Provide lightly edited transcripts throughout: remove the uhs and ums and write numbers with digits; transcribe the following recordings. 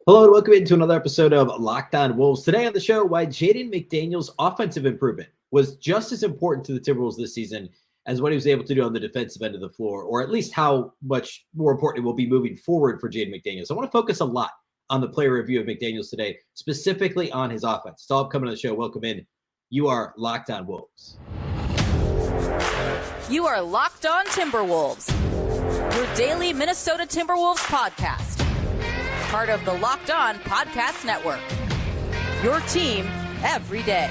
Hello and welcome into another episode of Locked On Wolves. Today on the show, why Jaden McDaniels' offensive improvement was just as important to the Timberwolves this season as what he was able to do on the defensive end of the floor, or at least how much more important it will be moving forward for Jaden McDaniels. I want to focus a lot on the player review of McDaniels today, specifically on his offense. It's all upcoming on the show. Welcome in. You are Locked On Wolves. You are Locked On Timberwolves, your daily Minnesota Timberwolves podcast. Part of the Locked On Podcast Network. Your team every day.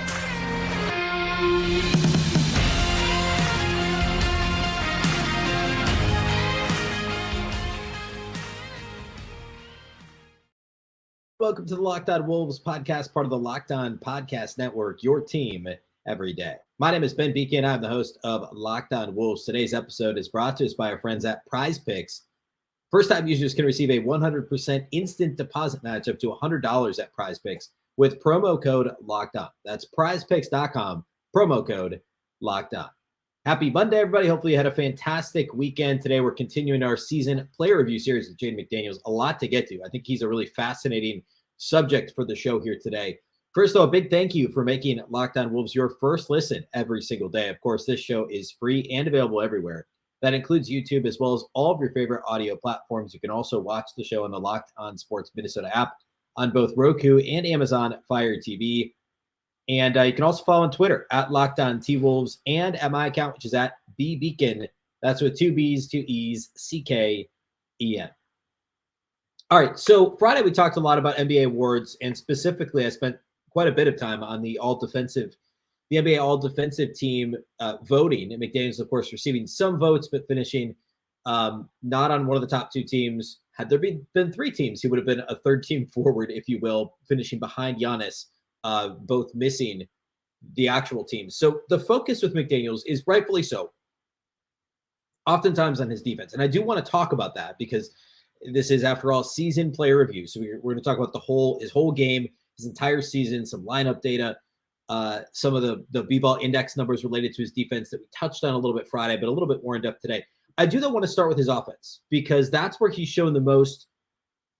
Welcome to the Locked On Wolves podcast, part of the Locked On Podcast Network, your team every day. My name is Ben Beecken. I'm the host of Locked On Wolves. Today's episode is brought to us by our friends at Prize Picks. First-time users can receive a 100% instant deposit match up to $100 at Prize Picks with promo code Locked On. That's prizepicks.com, promo code Locked On. Happy Monday, everybody. Hopefully you had a fantastic weekend. Today we're continuing our season player review series with Jaden McDaniels. A lot to get to. I think he's a really fascinating subject for the show here today. First, though, a big thank you for making Locked On Wolves your first listen every single day. Of course, this show is free and available everywhere. That includes YouTube as well as all of your favorite audio platforms. You can also watch the show on the Locked On Sports Minnesota app on both Roku and Amazon Fire TV. And you can also follow on Twitter at Locked On T-Wolves and at my account, which is at Beecken. That's with two B's, two E's, C-K-E-N. All right, so Friday we talked a lot about NBA awards, and specifically I spent quite a bit of time on the NBA All-Defensive Team voting. And McDaniels, of course, receiving some votes, but finishing not on one of the top two teams. Had there been three teams, he would have been a third team forward, if you will, finishing behind Giannis, both missing the actual team. So the focus with McDaniels is rightfully so, oftentimes on his defense. And I do want to talk about that because this is, after all, season player review. So we're going to talk about his whole game, his entire season, some lineup data, some of the B-ball index numbers related to his defense that we touched on a little bit Friday, but a little bit more in depth today. I do, though, want to start with his offense because that's where he's shown the most,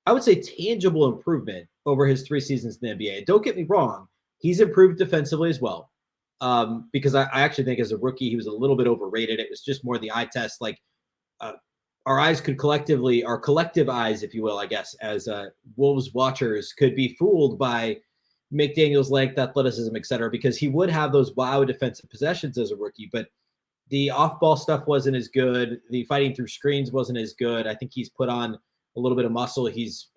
I would say, tangible improvement over his 3 seasons in the NBA. Don't get me wrong. He's improved defensively as well because I actually think as a rookie, he was a little bit overrated. It was just more the eye test. Like our collective eyes, if you will, I guess, as Wolves watchers could be fooled by McDaniels' length, athleticism, et cetera, because he would have those wow defensive possessions as a rookie, but the off-ball stuff wasn't as good. The fighting through screens wasn't as good. I think he's put on a little bit of muscle. He's,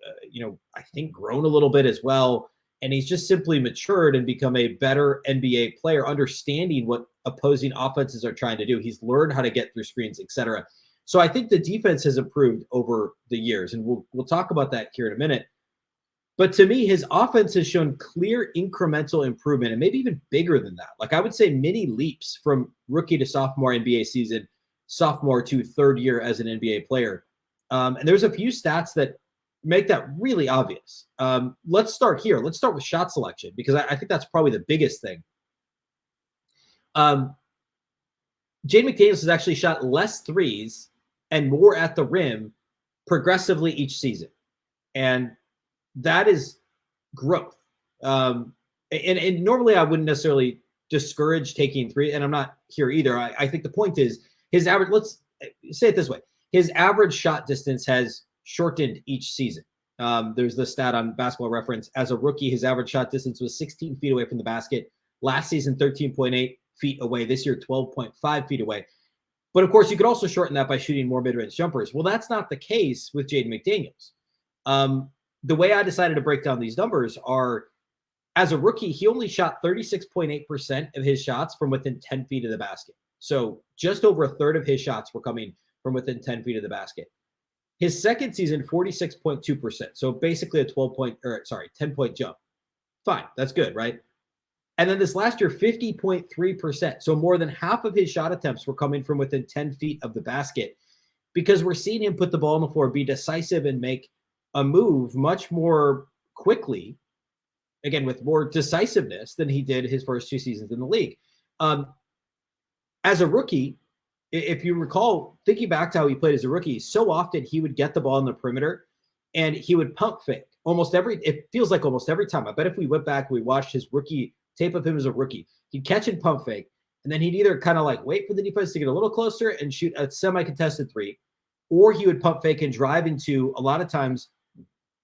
I think grown a little bit as well. And he's just simply matured and become a better NBA player, understanding what opposing offenses are trying to do. He's learned how to get through screens, et cetera. So I think the defense has improved over the years, and we'll talk about that here in a minute. But to me, his offense has shown clear incremental improvement and maybe even bigger than that. Like I would say mini leaps from rookie to sophomore NBA season, sophomore to third year as an NBA player. And there's a few stats that make that really obvious. Let's start here. Let's start with shot selection because I think that's probably the biggest thing. Jaden McDaniels has actually shot less threes and more at the rim progressively each season. And that is growth. And normally I wouldn't necessarily discourage taking three, and I'm not here either. I think the point is his average, let's say it this way. His average shot distance has shortened each season. There's the stat on Basketball Reference. As a rookie, his average shot distance was 16 feet away from the basket. Last season, 13.8 feet away. This year, 12.5 feet away. But of course, you could also shorten that by shooting more mid-range jumpers. Well, that's not the case with Jaden McDaniels. The way I decided to break down these numbers are, as a rookie, he only shot 36.8% of his shots from within 10 feet of the basket. So just over a third of his shots were coming from within 10 feet of the basket. His second season, 46.2%. So basically a 10-point jump. Fine. That's good, right? And then this last year, 50.3%. So more than half of his shot attempts were coming from within 10 feet of the basket because we're seeing him put the ball on the floor, be decisive, and make a move much more quickly, again, with more decisiveness than he did his first 2 seasons in the league. As a rookie, if you recall, thinking back to how he played as a rookie, so often he would get the ball on the perimeter and he would pump fake it feels like almost every time. I bet if we went back, we watched his rookie tape of him as a rookie, he'd catch and pump fake, and then he'd either kind of like wait for the defense to get a little closer and shoot a semi-contested three, or he would pump fake and drive into, a lot of times,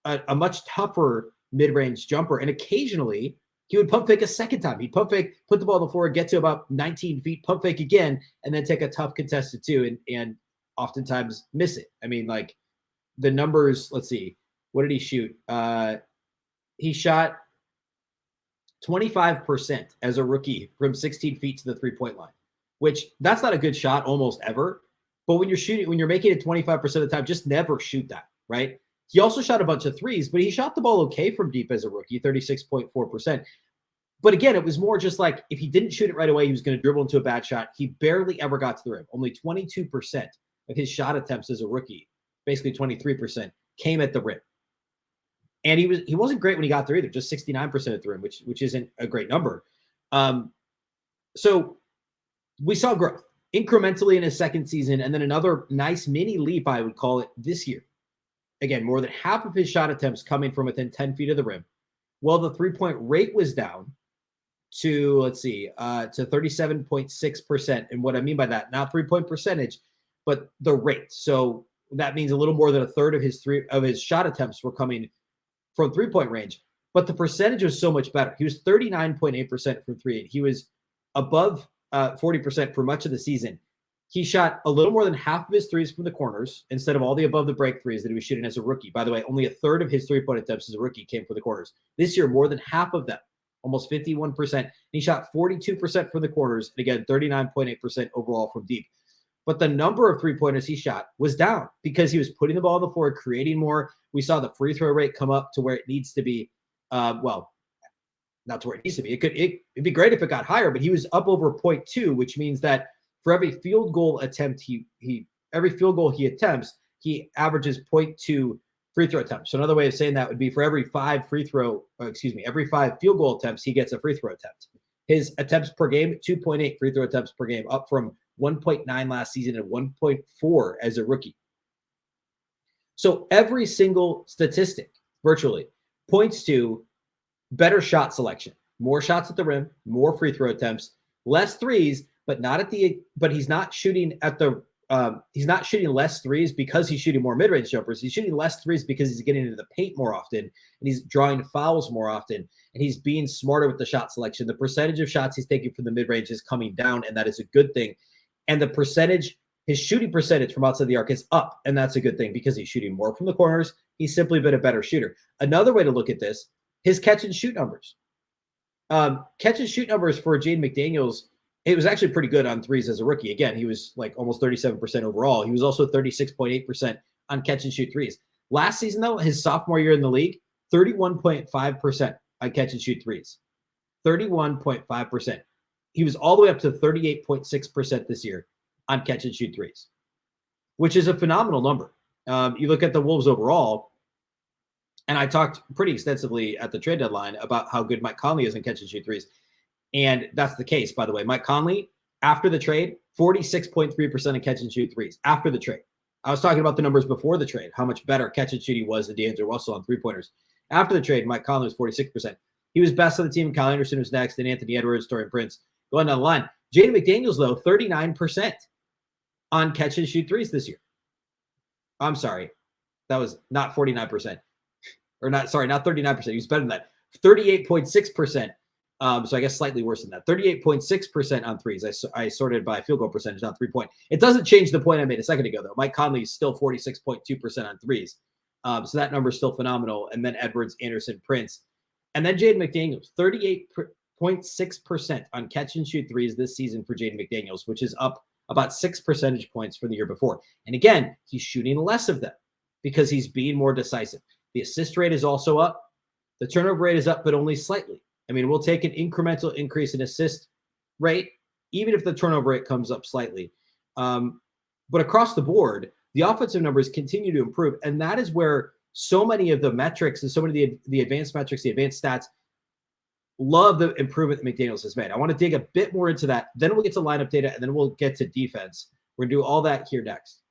a much tougher mid-range jumper. And occasionally he would pump fake a second time. He'd pump fake, put the ball on the floor, get to about 19 feet, pump fake again, and then take a tough contested two and oftentimes miss it. I mean, like the numbers, let's see, what did he shoot? He shot 25% as a rookie from 16 feet to the three-point line, which that's not a good shot almost ever. But when you're making it 25% of the time, just never shoot that, right? He also shot a bunch of threes, but he shot the ball okay from deep as a rookie, 36.4%. But again, it was more just like if he didn't shoot it right away, he was going to dribble into a bad shot. He barely ever got to the rim. Only 22% of his shot attempts as a rookie, basically 23%, came at the rim. And he wasn't great when he got there either, just 69% at the rim, which isn't a great number. So we saw growth incrementally in his second season, and then another nice mini leap, I would call it, this year. Again, more than half of his shot attempts coming from within 10 feet of the rim. Well, the three-point rate was down to, to 37.6%. And what I mean by that, not three-point percentage, but the rate. So that means a little more than a third of his shot attempts were coming from three-point range. But the percentage was so much better. He was 39.8% from three, and he was above 40% for much of the season. He shot a little more than half of his threes from the corners instead of all the above the break threes that he was shooting as a rookie. By the way, only a third of his three-point attempts as a rookie came from the corners. This year, more than half of them, almost 51%. He shot 42% from the corners, and again, 39.8% overall from deep. But the number of three-pointers he shot was down because he was putting the ball on the floor, creating more. We saw the free throw rate come up to where it needs to be. Well, not to where it needs to be. It'd be great if it got higher, but he was up over 0.2, which means that for every field goal attempt he attempts, he averages 0.2 free throw attempts. So another way of saying that would be for every five field goal attempts, he gets a free throw attempt. His attempts per game, 2.8 free throw attempts per game, up from 1.9 last season and 1.4 as a rookie. So every single statistic virtually points to better shot selection, more shots at the rim, more free throw attempts, less threes, but he's not shooting less threes because he's shooting more mid-range jumpers. He's shooting less threes because he's getting into the paint more often, and he's drawing fouls more often, and he's being smarter with the shot selection. The percentage of shots he's taking from the mid-range is coming down, and that is a good thing. And his shooting percentage from outside the arc is up, and that's a good thing because he's shooting more from the corners. He's simply been a better shooter. Another way to look at this, his catch and shoot numbers. Catch and shoot numbers for Jaden McDaniels, it was actually pretty good on threes as a rookie. Again, he was like almost 37% overall. He was also 36.8% on catch and shoot threes. Last season, though, his sophomore year in the league, 31.5% on catch and shoot threes. 31.5%. He was all the way up to 38.6% this year on catch and shoot threes, which is a phenomenal number. You look at the Wolves overall, and I talked pretty extensively at the trade deadline about how good Mike Conley is in catch and shoot threes. And that's the case, by the way. Mike Conley, after the trade, 46.3% of catch and shoot threes after the trade. I was talking about the numbers before the trade, how much better catch and shoot he was than D'Angelo Russell on three-pointers. After the trade, Mike Conley was 46%. He was best on the team. Kyle Anderson was next, and Anthony Edwards, Dorian Prince. Going down the line. Jaden McDaniels, though, 39% on catch and shoot threes this year. I'm sorry. That was not 49%. Not 39%. He was better than that. 38.6%. So I guess slightly worse than that. 38.6% on threes. I sorted by field goal percentage, not 3-point. It doesn't change the point I made a second ago, though. Mike Conley is still 46.2% on threes. So that number is still phenomenal. And then Edwards, Anderson, Prince. And then Jaden McDaniels, 38.6% on catch and shoot threes this season for Jaden McDaniels, which is up about 6 percentage points from the year before. And again, he's shooting less of them because he's being more decisive. The assist rate is also up. The turnover rate is up, but only slightly. I mean, we'll take an incremental increase in assist rate, even if the turnover rate comes up slightly. But across the board, the offensive numbers continue to improve. And that is where so many of the metrics and so many of the advanced metrics, the advanced stats, love the improvement that McDaniels has made. I want to dig a bit more into that. Then we'll get to lineup data, and then we'll get to defense. We're going to do all that here next.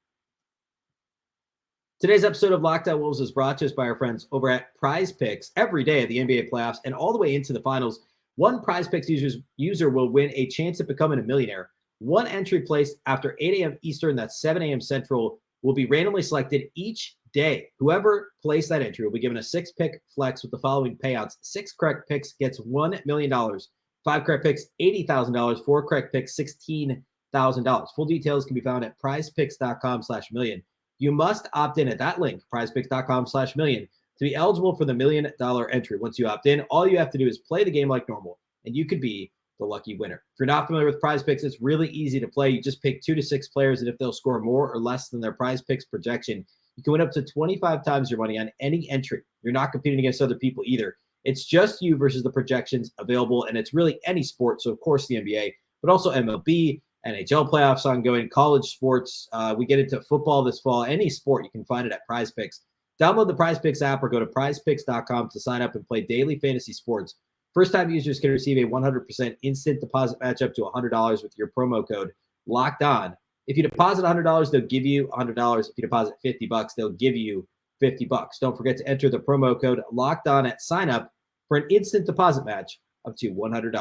Today's episode of Locked On Wolves is brought to us by our friends over at Prize Picks. Every day of the NBA playoffs and all the way into the finals, one Prize Picks user will win a chance at becoming a millionaire. One entry placed after 8 a.m. Eastern, that's 7 a.m. Central, will be randomly selected each day. Whoever placed that entry will be given a 6-pick flex with the following payouts. 6 correct picks gets $1 million. 5 correct picks, $80,000. 4 correct picks, $16,000. Full details can be found at prizepicks.com/million. You must opt in at that link, prizepicks.com/million, to be eligible for the $1 million entry. Once you opt in, all you have to do is play the game like normal, and you could be the lucky winner. If you're not familiar with Prize Picks, it's really easy to play. You just pick 2 to 6 players, and if they'll score more or less than their Prize Picks projection, you can win up to 25 times your money on any entry. You're not competing against other people either. It's just you versus the projections available, and it's really any sport. So, of course, the NBA, but also MLB, NHL playoffs ongoing, college sports. We get into football this fall. Any sport, you can find it at Prize Picks. Download the Prize Picks app or go to prizepicks.com to sign up and play daily fantasy sports. First-time users can receive a 100% instant deposit match up to $100 with your promo code Locked On. If you deposit $100, they'll give you $100. If you deposit $50, they'll give you $50. Don't forget to enter the promo code Locked On at sign up for an instant deposit match up to $100.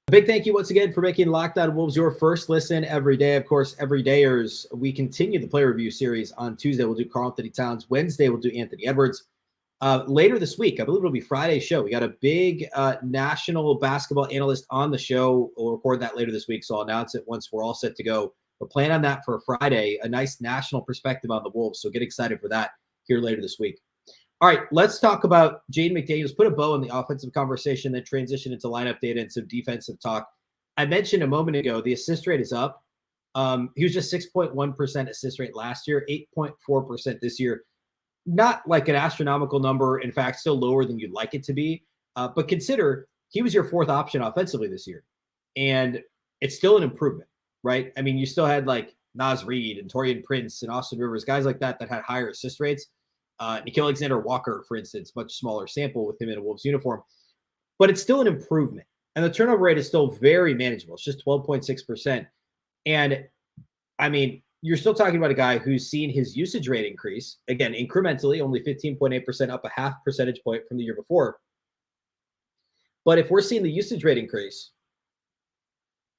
A big thank you once again for making Locked On Wolves your first listen every day. Of course, everydayers, we continue the player review series. On Tuesday, we'll do Karl-Anthony Towns. Wednesday, we'll do Anthony Edwards. Later this week, I believe it'll be Friday's show. We got a big national basketball analyst on the show. We'll record that later this week, so I'll announce it once we're all set to go. But plan on that for Friday, a nice national perspective on the Wolves. So get excited for that here later this week. All right, let's talk about Jaden McDaniels. Put a bow on the offensive conversation, then transition into lineup data and some defensive talk. I mentioned a moment ago, the assist rate is up. He was just 6.1% assist rate last year, 8.4% this year. Not like an astronomical number. In fact, still lower than you'd like it to be. But consider he was your 4th option offensively this year. And it's still an improvement, right? I mean, you still had like Naz Reid and Taurean Prince and Austin Rivers, guys like that had higher assist rates. Nickeil Alexander-Walker, for instance, much smaller sample with him in a Wolves uniform. But it's still an improvement. And the turnover rate is still very manageable. It's just 12.6%. And, I mean, you're still talking about a guy who's seen his usage rate increase, again, incrementally, only 15.8%, up a half percentage point from the year before. But if we're seeing the usage rate increase,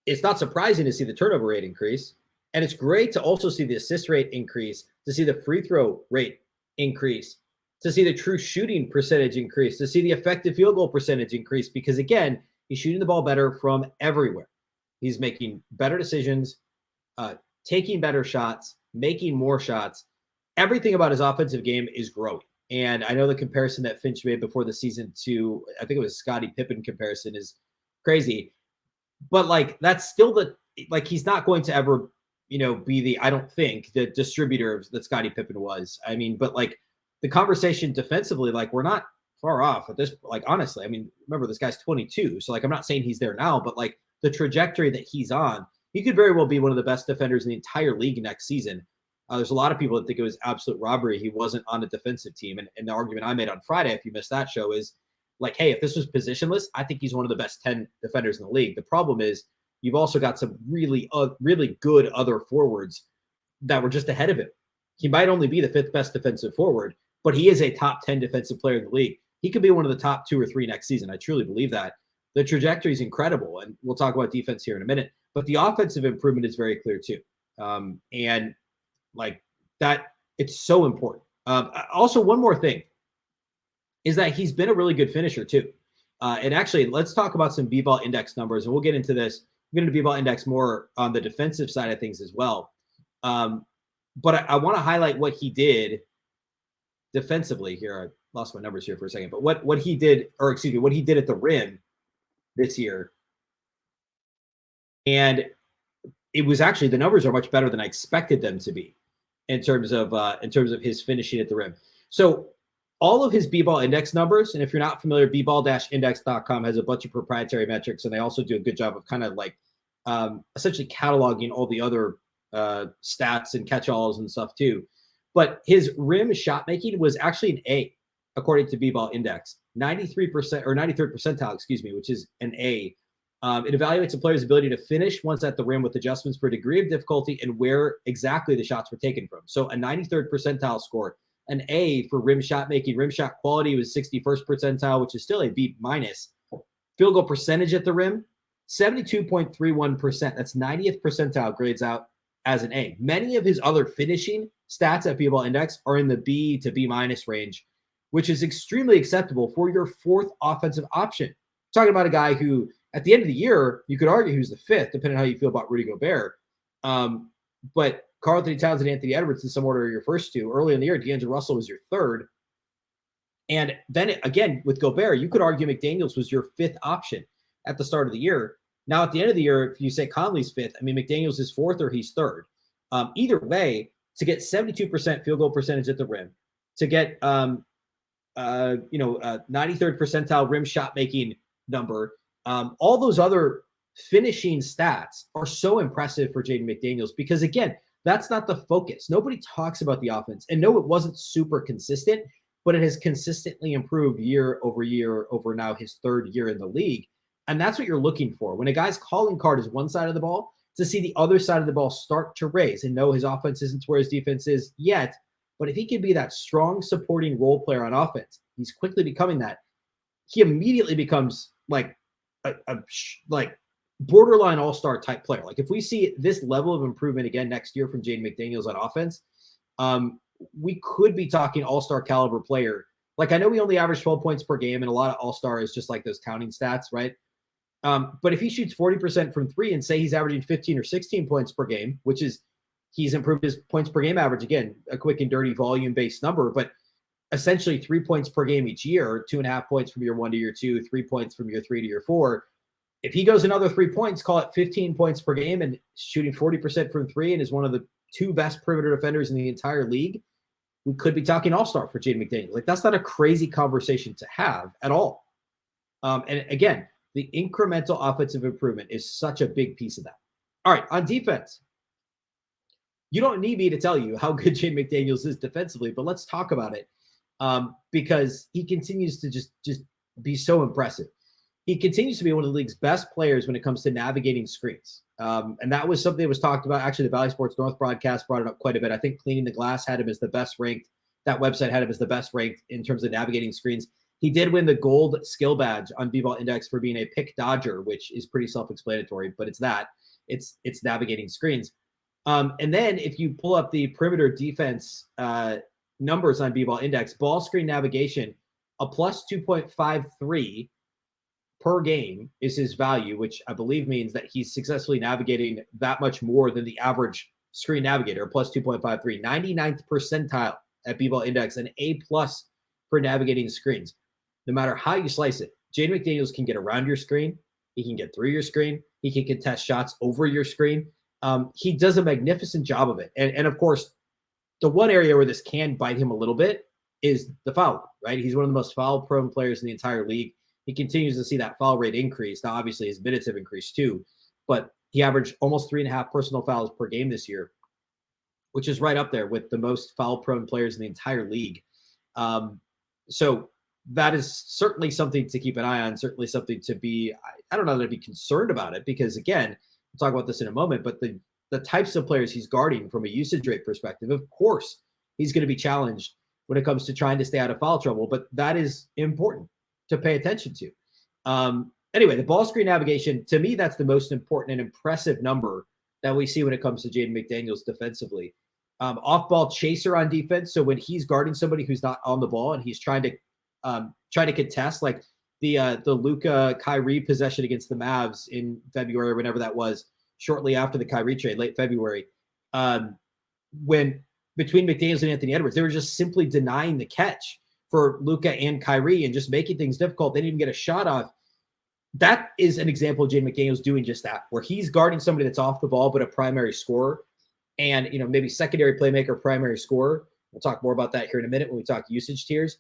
it's not surprising to see the turnover rate increase. And it's great to also see the assist rate increase, to see the free throw rate increase, to see the true shooting percentage increase, to see the effective field goal percentage increase, because again, he's shooting the ball better from everywhere. He's making better decisions, taking better shots, making more shots. Everything about his offensive game is growing. And I know the comparison that Finch made before the season to, I think it was Scottie Pippen comparison, is crazy. But like, that's still he's not going to ever, be I don't think, the distributor that Scottie Pippen was. I mean, but like the conversation defensively, like we're not far off at this, like, honestly, I mean, remember this guy's 22. So like, I'm not saying he's there now, but like the trajectory that he's on, he could very well be one of the best defenders in the entire league next season. There's a lot of people that think it was absolute robbery he wasn't on a defensive team. And the argument I made on Friday, if you missed that show, is like, hey, if this was positionless, I think he's one of the best 10 defenders in the league. The problem is you've also got some really good other forwards that were just ahead of him. He might only be the 5th best defensive forward, but he is a top 10 defensive player in the league. He could be one of the top 2 or 3 next season. I truly believe that. The trajectory is incredible, and we'll talk about defense here in a minute. But the offensive improvement is very clear too. And like that, it's so important. Also, one more thing is that he's been a really good finisher too. And actually, let's talk about some B-ball index numbers, and we'll get into this. We're going to B-ball index more on the defensive side of things as well. But I want to highlight what he did defensively here. I lost my numbers here for a second, but what he did, or excuse me, what he did at the rim this year. And it was actually, the numbers are much better than I expected them to be in terms of his finishing at the rim. So all of his B-ball index numbers, and if you're not familiar, bball-index.com has a bunch of proprietary metrics, and they also do a good job of kind of like essentially cataloging all the other stats and catch-alls and stuff too. But his rim shot making was actually an A, according to B-ball index, 93% or 93rd percentile, excuse me, which is an A. It evaluates a player's ability to finish once at the rim with adjustments for degree of difficulty and where exactly the shots were taken from. So a 93rd percentile score, an A for rim shot making. Rim shot quality was 61st percentile, which is still a B minus. Field goal percentage at the rim, 72.31%. That's 90th percentile, grades out as an A. Many of his other finishing stats at B-Ball Index are in the B to B minus range, which is extremely acceptable for your fourth offensive option. Talking about a guy who, at the end of the year, you could argue who's the fifth, depending on how you feel about Rudy Gobert. But Karl-Anthony Towns and Anthony Edwards, in some order, are your first two. Early in the year, D'Angelo Russell was your third. And then again, with Gobert, you could argue McDaniels was your fifth option at the start of the year. Now, at the end of the year, if you say Conley's fifth, I mean, McDaniels is fourth or he's third. Either way, to get 72% field goal percentage at the rim, to get 93rd percentile rim shot making number, all those other finishing stats are so impressive for Jaden McDaniels because, again, that's not the focus. Nobody talks about the offense. And no, it wasn't super consistent, but it has consistently improved year over now his third year in the league. And that's what you're looking for. When a guy's calling card is one side of the ball, to see the other side of the ball start to raise. And no, his offense isn't where his defense is yet. But if he can be that strong supporting role player on offense, he's quickly becoming that. He immediately becomes like a borderline all-star type player. Like if we see this level of improvement again next year from Jaden McDaniels on offense, we could be talking all-star caliber player. Like I know we only average 12 points per game, and a lot of all-star is just like those counting stats, right? But if he shoots 40% from three and say he's averaging 15 or 16 points per game, which is he's improved his points per game average, again, a quick and dirty volume-based number, but essentially 3 points per game each year, 2.5 points from year 1 to year 2, 3 points from year 3 to year 4. If he goes another 3 points, call it 15 points per game and shooting 40% from three and is one of the two best perimeter defenders in the entire league, we could be talking all-star for Jaden McDaniels. Like that's not a crazy conversation to have at all. And again, the incremental offensive improvement is such a big piece of that. All right, on defense, you don't need me to tell you how good Jaden McDaniels is defensively, but let's talk about it because he continues to just be so impressive. He continues to be one of the league's best players when it comes to navigating screens. And that was something that was talked about. Actually, the Valley Sports North broadcast brought it up quite a bit. I think Cleaning the Glass had him as the best ranked. That website had him as the best ranked in terms of navigating screens. He did win the gold skill badge on B-Ball Index for being a pick dodger, which is pretty self-explanatory, but it's that. It's navigating screens. And then if you pull up the perimeter defense numbers on B-Ball Index, ball screen navigation, a plus 2.53 per game is his value, which I believe means that he's successfully navigating that much more than the average screen navigator, plus 2.53, 99th percentile at B-Ball Index, and A+ for navigating screens. No matter how you slice it, Jaden McDaniels can get around your screen. He can get through your screen. He can contest shots over your screen. He does a magnificent job of it. And of course, the one area where this can bite him a little bit is the foul, right? He's one of the most foul-prone players in the entire league. He continues to see that foul rate increase. Now, obviously, his minutes have increased too, but he averaged almost 3.5 personal fouls per game this year, which is right up there with the most foul-prone players in the entire league. So that is certainly something to keep an eye on, certainly something to be, I don't know that to be concerned about it, because again, we'll talk about this in a moment, but the types of players he's guarding from a usage rate perspective, of course, he's going to be challenged when it comes to trying to stay out of foul trouble, but that is important to pay attention to. Anyway, the ball screen navigation, to me, that's the most important and impressive number that we see when it comes to Jaden McDaniels defensively. Off-ball chaser on defense, so when he's guarding somebody who's not on the ball and he's trying to contest, like the Luka Kyrie possession against the Mavs in February or whenever that was, shortly after the Kyrie trade, late February, when between McDaniels and Anthony Edwards, they were just simply denying the catch for Luka and Kyrie and just making things difficult. They didn't even get a shot off. That is an example of Jaden McDaniels doing just that, where he's guarding somebody that's off the ball but a primary scorer, and maybe secondary playmaker, primary scorer. We'll talk more about that here in a minute when we talk usage tiers.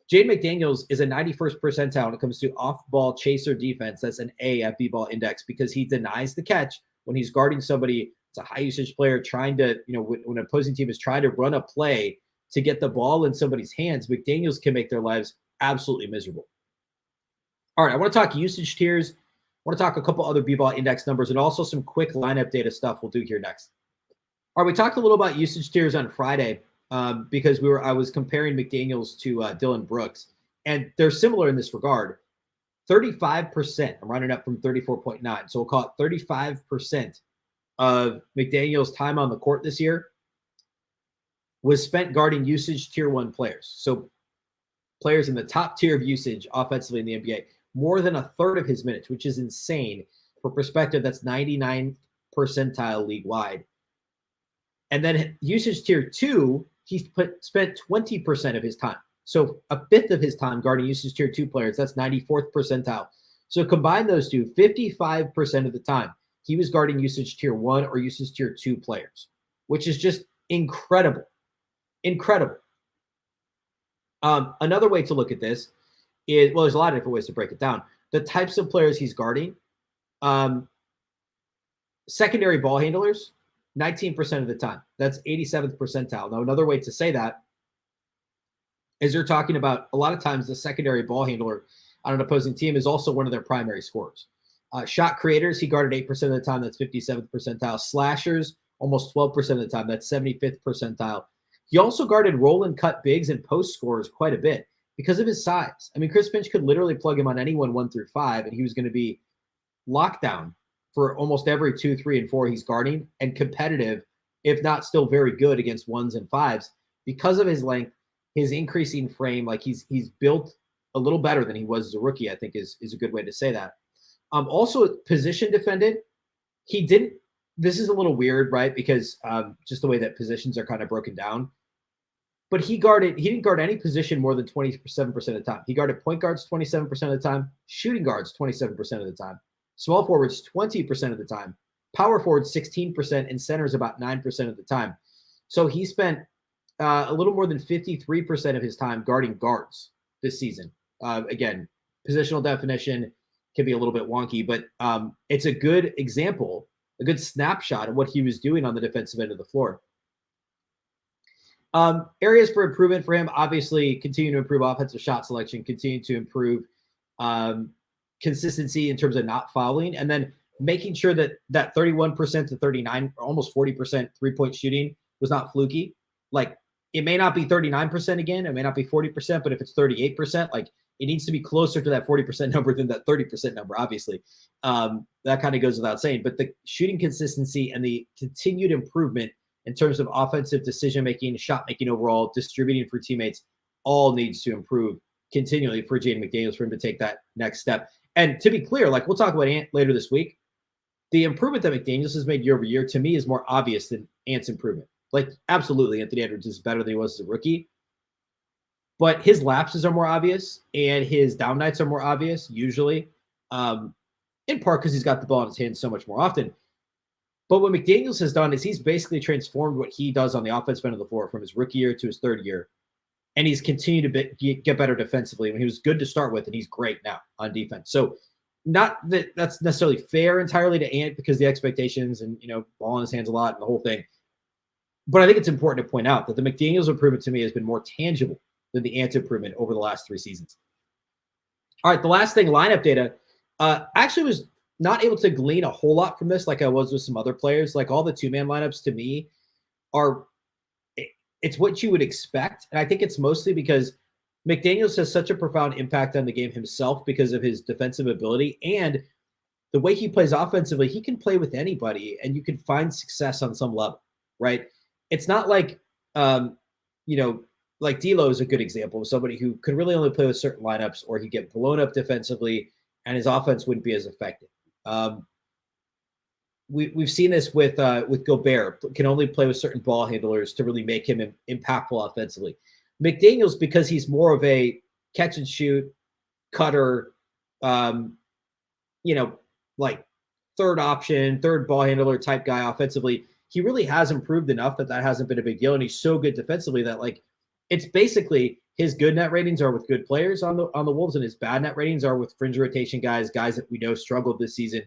Jaden McDaniels is a 91st percentile when it comes to off-ball chaser defense. That's an A at B-Ball Index because he denies the catch when he's guarding somebody. It's a high-usage player trying to, when an opposing team is trying to run a play to get the ball in somebody's hands, McDaniels can make their lives absolutely miserable. All right, I want to talk usage tiers. want to talk a couple other B-ball index numbers and also some quick lineup data stuff we'll do here next. All right, we talked a little about usage tiers on Friday because I was comparing McDaniels to Dylan Brooks, and they're similar in this regard. 35%, I'm rounding up from 34.9, so we'll call it 35% of McDaniels' time on the court this year was spent guarding usage tier 1 players. So players in the top tier of usage offensively in the NBA, more than a third of his minutes, which is insane. For perspective, that's 99th percentile league-wide. And then usage tier 2, he spent 20% of his time. So a fifth of his time guarding usage tier 2 players, that's 94th percentile. So combine those two, 55% of the time, he was guarding usage tier 1 or usage tier 2 players, which is just incredible. Incredible. Another way to look at this is, well, there's a lot of different ways to break it down. The types of players he's guarding, secondary ball handlers, 19% of the time. That's 87th percentile. Now, another way to say that is you're talking about a lot of times the secondary ball handler on an opposing team is also one of their primary scorers. Shot creators, he guarded 8% of the time. That's 57th percentile. Slashers, almost 12% of the time. That's 75th percentile. He also guarded roll and cut bigs and post scorers quite a bit because of his size. I mean, Chris Finch could literally plug him on anyone 1 through 5, and he was going to be locked down for almost every 2, 3, and 4 he's guarding, and competitive, if not still very good against 1s and 5s because of his length, his increasing frame. Like he's built a little better than he was as a rookie, I think is a good way to say that. Also position defended. He didn't, this is a little weird, right? Because just the way that positions are kind of broken down. But he didn't guard any position more than 27% of the time. He guarded point guards 27% of the time, shooting guards 27% of the time, small forwards 20% of the time, power forwards 16%, and centers about 9% of the time. So he spent a little more than 53% of his time guarding guards this season. Again, positional definition can be a little bit wonky, but it's a good example, a good snapshot of what he was doing on the defensive end of the floor. Areas for improvement for him, obviously, continue to improve offensive shot selection, continue to improve consistency in terms of not fouling, and then making sure that 31% to 39, almost 40% three-point shooting was not fluky. Like, it may not be 39% again, it may not be 40%, but if it's 38%, like, it needs to be closer to that 40% number than that 30% number, obviously. That kind of goes without saying. But the shooting consistency and the continued improvement in terms of offensive decision-making, shot-making overall, distributing for teammates, all needs to improve continually for Jaden McDaniels for him to take that next step. And to be clear, like we'll talk about Ant later this week, the improvement that McDaniels has made year over year, to me, is more obvious than Ant's improvement. Like, absolutely, Anthony Edwards is better than he was as a rookie. But his lapses are more obvious, and his down nights are more obvious, usually, in part because he's got the ball in his hands so much more often. But what McDaniels has done is he's basically transformed what he does on the offensive end of the floor from his rookie year to his third year. And he's continued to get better defensively. When he was good to start with, and he's great now on defense. So not that that's necessarily fair entirely to Ant because the expectations and, ball in his hands a lot and the whole thing. But I think it's important to point out that the McDaniels improvement to me has been more tangible than the Ant improvement over the last 3 seasons. All right, the last thing, lineup data. Actually was not able to glean a whole lot from this like I was with some other players. Like all the 2-man lineups to me it's what you would expect. And I think it's mostly because McDaniels has such a profound impact on the game himself because of his defensive ability and the way he plays offensively. He can play with anybody and you can find success on some level, right? It's not like, like D'Lo is a good example of somebody who could really only play with certain lineups or he'd get blown up defensively and his offense wouldn't be as effective. We've seen this with Gobert, can only play with certain ball handlers to really make him impactful offensively. McDaniels, because he's more of a catch and shoot, cutter, like third option, third ball handler type guy offensively, he really has improved enough that hasn't been a big deal. And he's so good defensively that like, it's basically his good net ratings are with good players on the Wolves and his bad net ratings are with fringe rotation guys that we know struggled this season.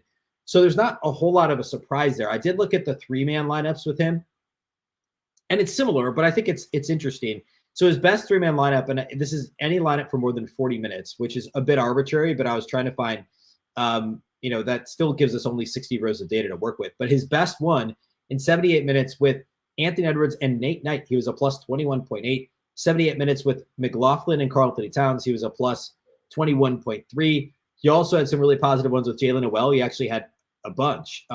So there's not a whole lot of a surprise there. I did look at the 3-man lineups with him and it's similar, but I think it's interesting. So his best 3-man lineup, and this is any lineup for more than 40 minutes, which is a bit arbitrary, but I was trying to find that still gives us only 60 rows of data to work with. But his best one in 78 minutes with Anthony Edwards and Nate Knight, he was a plus 21.8. 78 minutes with McLaughlin and Karl-Anthony Towns, he was a plus 21.3. He also had some really positive ones with Jalen Noel. He actually had a bunch.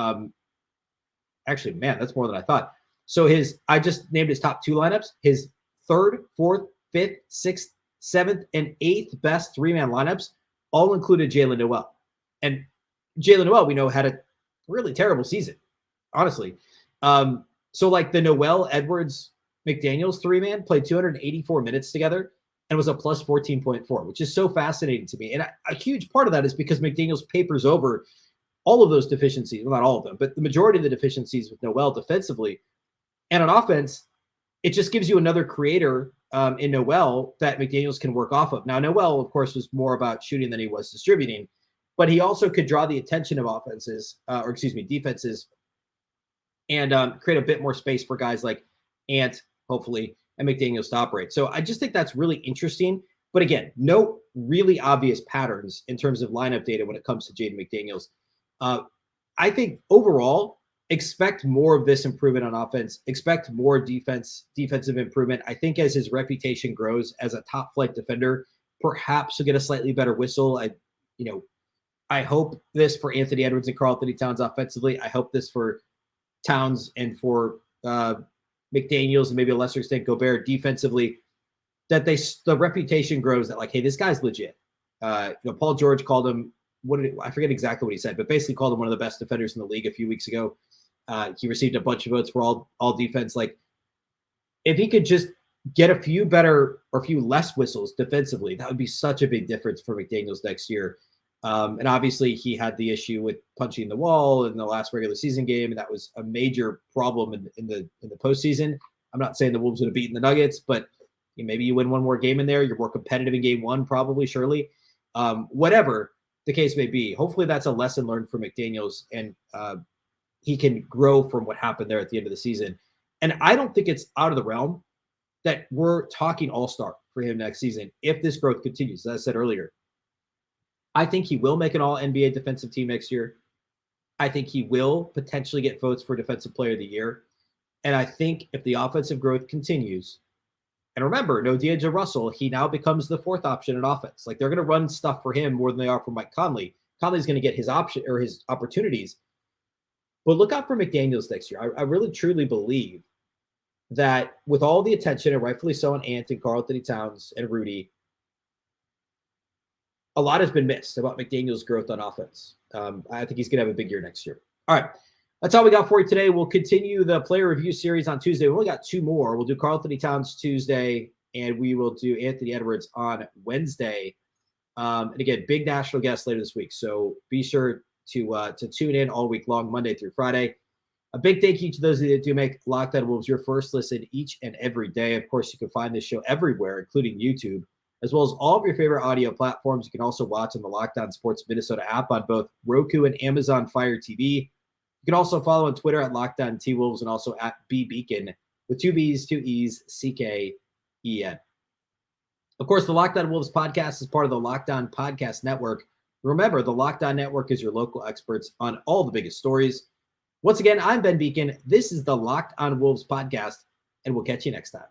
Actually, man, that's more than I thought. So I just named his top 2 lineups. His 3rd, 4th, 5th, 6th, 7th, and 8th best 3-man lineups all included Jalen Noel. And Jalen Noel, we know, had a really terrible season, honestly. So like the Noel, Edwards, McDaniels 3-man played 284 minutes together and was a plus 14.4, which is so fascinating to me. And a huge part of that is because McDaniels papers over all of those deficiencies. Well, not all of them, but the majority of the deficiencies with Noel defensively. And on offense, it just gives you another creator in Noel that McDaniels can work off of. Now, Noel, of course, was more about shooting than he was distributing, but he also could draw the attention of defenses, and create a bit more space for guys like Ant, hopefully, and McDaniels to operate. So I just think that's really interesting. But again, no really obvious patterns in terms of lineup data when it comes to Jaden McDaniels. I think overall, expect more of this improvement on offense. Expect more defensive improvement. I think as his reputation grows as a top flight defender, perhaps he'll get a slightly better whistle. I hope this for Anthony Edwards and Karl-Anthony Towns offensively. I hope this for Towns and for McDaniels and maybe a lesser extent Gobert defensively, that the reputation grows that like, hey, this guy's legit. Paul George called him, I forget exactly what he said, but basically called him one of the best defenders in the league a few weeks ago. He received a bunch of votes for all defense. Like, if he could just get a few better or a few less whistles defensively, that would be such a big difference for McDaniels next year. And obviously he had the issue with punching the wall in the last regular season game, and that was a major problem in the postseason. I'm not saying the Wolves would have beaten the Nuggets, but maybe you win one more game in there. You're more competitive in game 1, probably, surely. Whatever the case may be, hopefully that's a lesson learned for McDaniels, and he can grow from what happened there at the end of the season. And I don't think it's out of the realm that we're talking all-star for him next season if this growth continues. As I said earlier, I think he will make an all-NBA defensive team next year. I think he will potentially get votes for Defensive Player of the Year. And I think if the offensive growth continues, and remember, no D'Angelo Russell, he now becomes the 4th option in offense. Like, they're going to run stuff for him more than they are for Mike Conley. Conley's going to get his option or his opportunities. But look out for McDaniels next year. I really, truly believe that with all the attention, and rightfully so, on Ant and Karl-Anthony Towns and Rudy, a lot has been missed about McDaniels' growth on offense. I think he's going to have a big year next year. All right. That's all we got for you today. We'll continue the player review series on Tuesday. We only got 2 more. We'll do Karl-Anthony Towns Tuesday, and we will do Anthony Edwards on Wednesday. And again, big national guest later this week. So be sure to tune in all week long, Monday through Friday. A big thank you to those of you that do make Locked On Wolves your first listen each and every day. Of course, you can find this show everywhere, including YouTube, as well as all of your favorite audio platforms. You can also watch on the Locked On Sports Minnesota app on both Roku and Amazon Fire TV. You can also follow on Twitter at Locked On T-Wolves and also at Beecken with 2 B's, 2 E's, C-K-E-N. Of course, the Locked On Wolves podcast is part of the Locked On Podcast Network. Remember, the Locked On Network is your local experts on all the biggest stories. Once again, I'm Ben Beecken. This is the Locked On Wolves podcast, and we'll catch you next time.